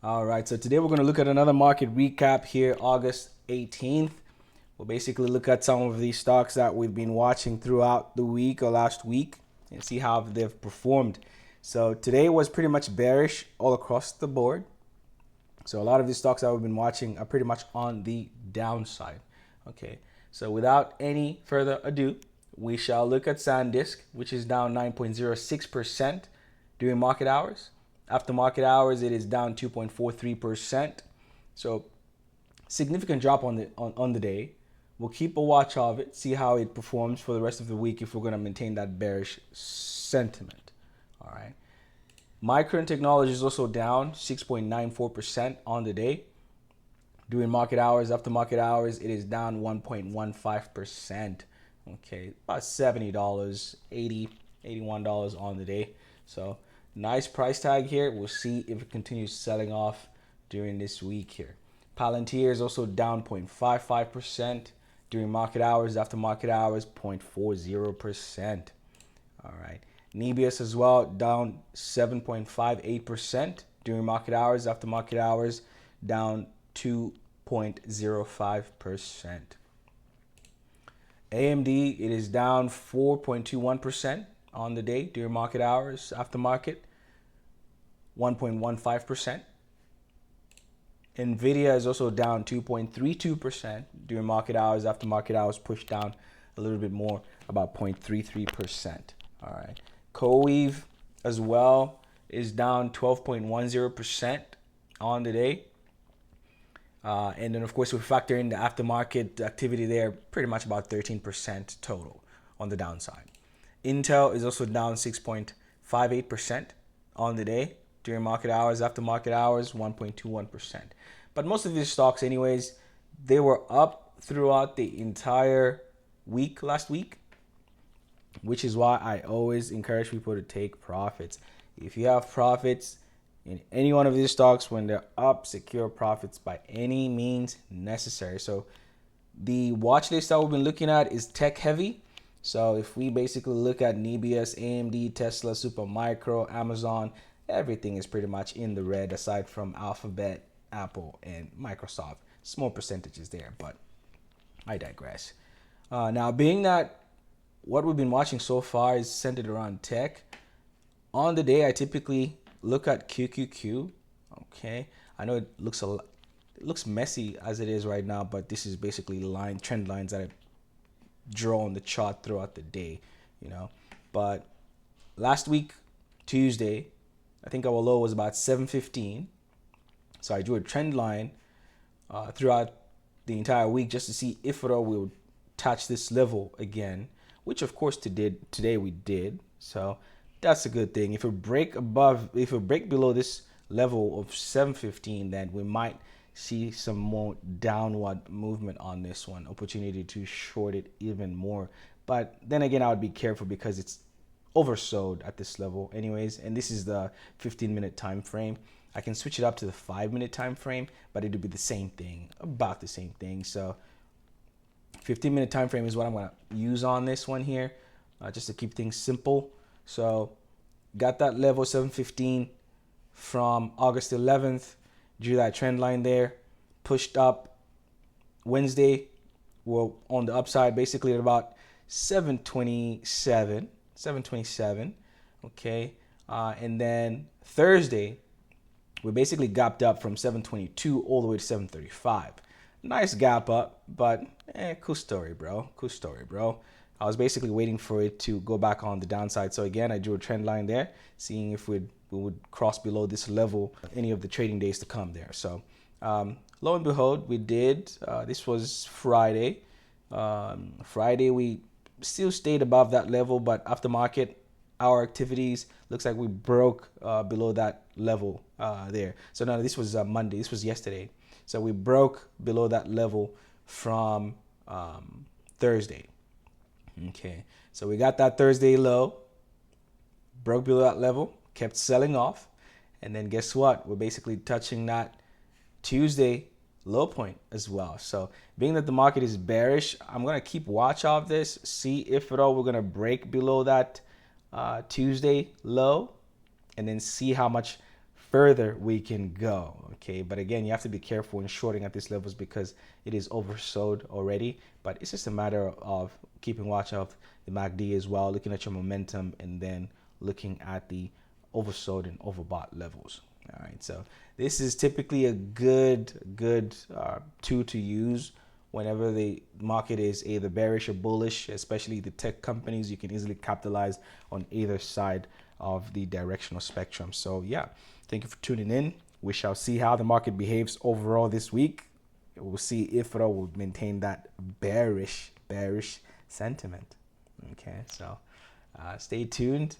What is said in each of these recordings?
All right, so today we're going to look at another market recap here, August 18th. We'll basically look at some of these stocks that we've been watching throughout the week or last week and see how they've performed. So today was pretty much bearish all across the board. So a lot of these stocks that we've been watching are pretty much on the downside. Okay, so without any further ado, we shall look at SanDisk, which is down 9.06% during market hours. After market hours, it is down 2.43%. So significant drop on the day. We'll keep a watch of it, see how it performs for the rest of the week if we're going to maintain that bearish sentiment. All right. Micron Technology is also down 6.94% on the day. During market hours, after market hours, it is down 1.15%. Okay, about $70, $80, $81 on the day. So nice price tag here. We'll see if it continues selling off during this week here. Palantir is also down 0.55% during market hours. After market hours, 0.40%. All right. NBIS as well, down 7.58% during market hours. After market hours, down 2.05%. AMD, it is down 4.21% on the day during market hours. After market, 1.15%. NVDA is also down 2.32% during market hours. After market hours, pushed down a little bit more, about 0.33%. All right. CoreWeave as well is down 12.10% on the day. And then, of course, we factor in the aftermarket activity there, pretty much about 13% total on the downside. Intel is also down 6.58% on the day during market hours. After market hours, 1.21%. But most of these stocks, anyways, they were up throughout the entire week last week, which is why I always encourage people to take profits. If you have profits in any one of these stocks, when they're up, secure profits by any means necessary. So the watch list that we've been looking at is tech heavy. So if we basically look at NBIS, AMD, Tesla, Supermicro, Amazon, everything is pretty much in the red aside from Alphabet, Apple, and Microsoft. Small percentages there, but I digress. Now, being that what we've been watching so far is centered around tech, on the day I typically look at QQQ. Okay, I know it looks messy as it is right now, but this is basically trend lines that I draw on the chart throughout the day, But last week, Tuesday, I think our low was about 715. So I drew a trend line throughout the entire week just to see if at all we would touch this level again, which of course today we did. So that's a good thing. If we break below this level of 715, then we might see some more downward movement on this one, opportunity to short it even more. But then again, I would be careful because it's oversold at this level anyways, and this is the 15-minute time frame. I can switch it up to the 5-minute time frame, but it'll be the same thing, about the same thing. So 15-minute time frame is what I'm going to use on this one here, just to keep things simple. So got that level 715 from August 11th, drew that trend line there, pushed up Wednesday. Well, on the upside, basically at about 727. Okay, and then Thursday, we basically gapped up from 722 all the way to 735. Nice gap up, but cool story, bro. I was basically waiting for it to go back on the downside. So again, I drew a trend line there, seeing if we would cross below this level any of the trading days to come there. So lo and behold, we did. This was Friday. Friday, we still stayed above that level, but after market, our activities looks like we broke below that level there. So now this was Monday. This was yesterday. So we broke below that level from Thursday. Okay, so we got that Thursday low, broke below that level, kept selling off, and then guess what? We're basically touching that Tuesday low point as well. So being that the market is bearish, I'm going to keep watch of this, see if at all we're going to break below that Tuesday low, and then see how much further we can go. Okay, but again, you have to be careful in shorting at these levels because it is oversold already. But it's just a matter of keeping watch of the MACD as well, looking at your momentum, and then looking at the oversold and overbought levels. All right, so this is typically a good tool to use whenever the market is either bearish or bullish, especially the tech companies. You can easily capitalize on either side of the directional spectrum. So yeah, thank you for tuning in. We shall see how the market behaves overall this week. We'll see if it will maintain that bearish sentiment. Okay, so stay tuned.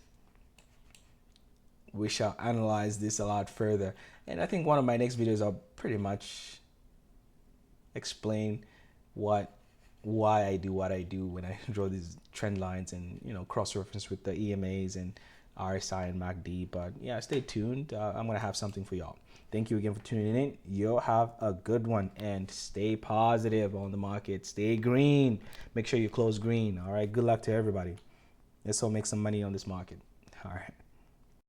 We shall analyze this a lot further, and I think one of my next videos I'll pretty much explain why I do what I do when I draw these trend lines, and cross-reference with the EMAs and RSI and MACD. But yeah, stay tuned. I'm gonna have something for y'all. Thank you again for tuning in. You'll have a good one, and stay positive on the market. Stay green. Make sure you close green. All right, good luck to everybody. Let's all make some money on this market. All right.